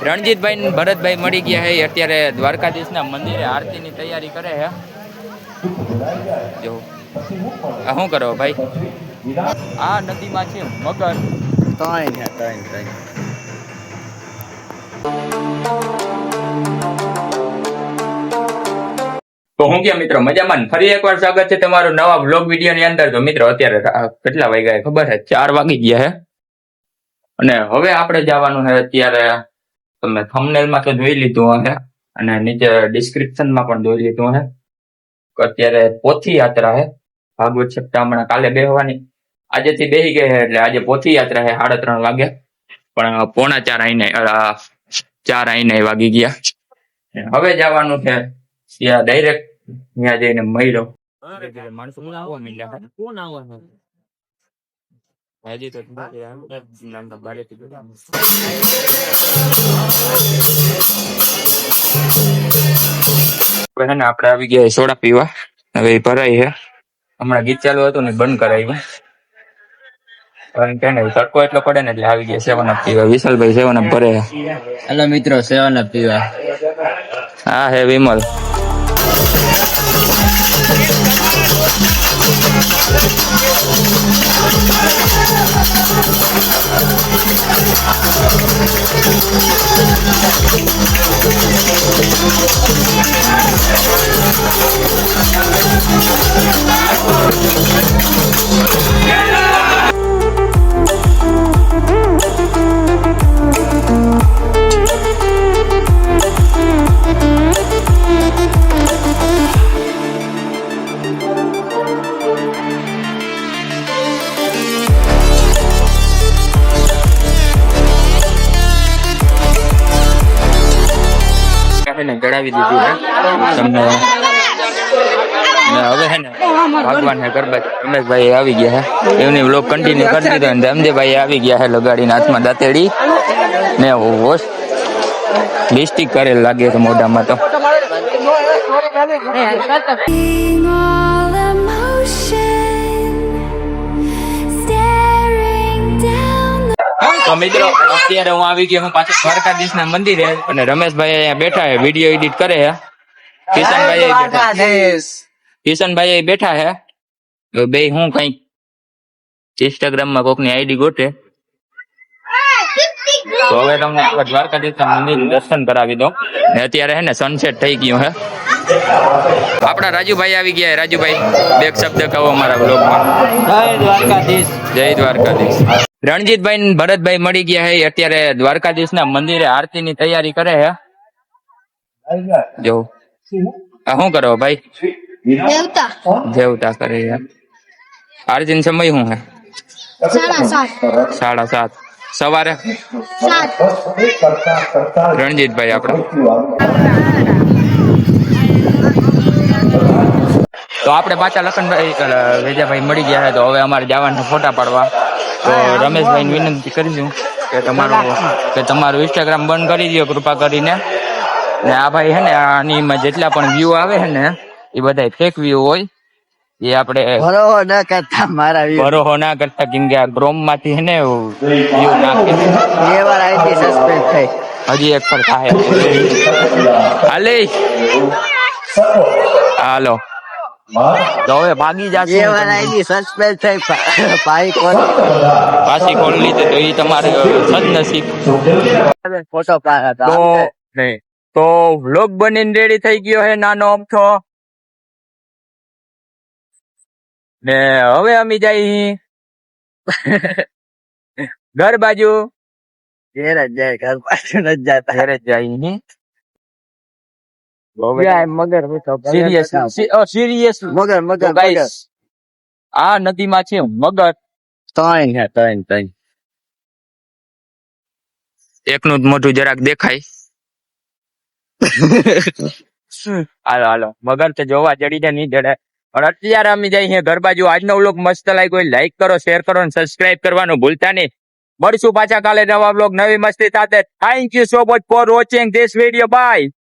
રણજીતભાઈ ને ભરતભાઈ મળી ગયા છે અત્યારે દ્વારકાધીશના મંદિરે આરતીની તૈયારી કરે છે. જો શું કરો ભાઈ? આ નદીમાં છે મગર. તો હું ક્યાં મિત્રો મજામાં ફરી એકવાર સ્વાગત છે તમારું નવા વ્લોગ વિડીયો ની અંદર. તો મિત્રો અત્યારે કેટલા વાગ્યા ખબર છે? 4 વાગી ગયા છે અને હવે આપણે જવાનું છે અત્યારે. તમે થંબનેલમાં તો જોઈ લીધું હશે અને નીચે ડિસ્ક્રિપ્શનમાં પણ જોઈ લીધું હશે. અત્યારે પોથી યાત્રા છે ભાગવત સપ્તાહ. હમણાં કાલે બેહવાની, આજેથી બેસી ગઈ છે એટલે આજે પોથી યાત્રા છે. 3:30 વાગે પણ 4:45 આઈને વાગી ગયા. હવે જવાનું છે ત્યાં ડાયરેક્ટ ત્યાં જઈને મળ્યો માણસો આવવા માંડ્યા. હજી તો આપણે આવી ગયા સોડા પીવા. હવે ભરાઈ છે. હમણાં ગીત ચાલુ હતું ને બંધ કરાવ્યું. તડકો એટલો પડે ને એટલે આવી ગયા 7 અપ પીવા. વિશાલભાઈ 7 અપ ભરે. હેલો મિત્રો, 7 અપ પીવા. હા હે વિમલ. ચડાવી દીધું છે તમને. હવે છે ને ભગવાન હે ગરબા. રમેશભાઈ આવી ગયા છે. એમની વ્લોગ કન્ટિન્યુ કરી દીધો અને ધમદેભાઈ આવી ગયા છે લગાડીને હાથમાં દાંતેડી ને વોશ લિસ્ટિક કરેલ લાગે છે મોઢામાં. તો મિત્રો અત્યારે હું આવી ગયો હું પાછો દ્વારકાધીશ ના મંદિરે અને રમેશભાઈ અહીંયા બેઠા છે, વિડીયો એડિટ કરે છે. કિશનભાઈ બેઠા છે. બે હું કઈક ઇન્સ્ટાગ્રામ માં કોકની આઈડી ગોતે. તો હવે તમને દ્વારકાધીશ ના મંદિર દર્શન કરાવી દો. અત્યારે હે ને સનસેટ થઈ ગયું હે. આપડા રાજુભાઈ આવી ગયા. રાજુભાઈ બે શબ્દ કહો અમારા બ્લોગમાં. જય દ્વારકાધીશ. જય દ્વારકાધીશ. રણજીતભાઈ ને ભરતભાઈ મળી ગયા છે અત્યારે દ્વારકાધીશ ના મંદિરે આરતીની તૈયારી કરે છે. જો શું કરો ભાઈ? દેવતા કરે છે. આરતી સમય શું હે? 7:30 સવારે. રણજીતભાઈ આપડા. તો આપણે પાછા લખનભાઈ વેજાભાઈ મળી ગયા છે. તો હવે અમારે જવાના ફોટા પાડવા. તો રમેશભાઈ વિનંતી કરીશું કે તમારું ઇન્સ્ટાગ્રામ બંધ કરી દો કૃપા કરીને. ને આ ભાઈ હે ને આની જેટલા પણ વ્યૂ આવે છે ને એ બધા ફેક વ્યૂ હોય. એ આપણે ભરોહો ના કરતા કેમ કે આ ક્રોમ માંથી હે ને વ્યૂ નાખે. હજી એક પર થાય. હાલો તો હવે ભાગી જશે. પાછી કોણ લીધે તો એ તમારે સદનસીબ. તો વ્લોગ બનીને રેડી થઈ ગયો હે નાનો અમથો. ને હવે અમે જઈ ઘર બાજુ. ઘેર જ જાય. આ નદીમાં છે મગર. 3 એકનું જ મોઢું જરાક દેખાય. હાલો મગર તો જોવા જડી જાય નહીં જડે. પણ અત્યારે અમે જઈએ ઘર બાજુ. આજનો વ્લોગ મસ્ત લાગ્યો હોય લાઈક કરો, શેર કરો અને સબસ્ક્રાઇબ કરવાનું ભૂલતા નહીં. મળશું પાછા કાલે નવા વ્લોગ નવી મસ્તી સાથે. Thank you so much for watching this video. By.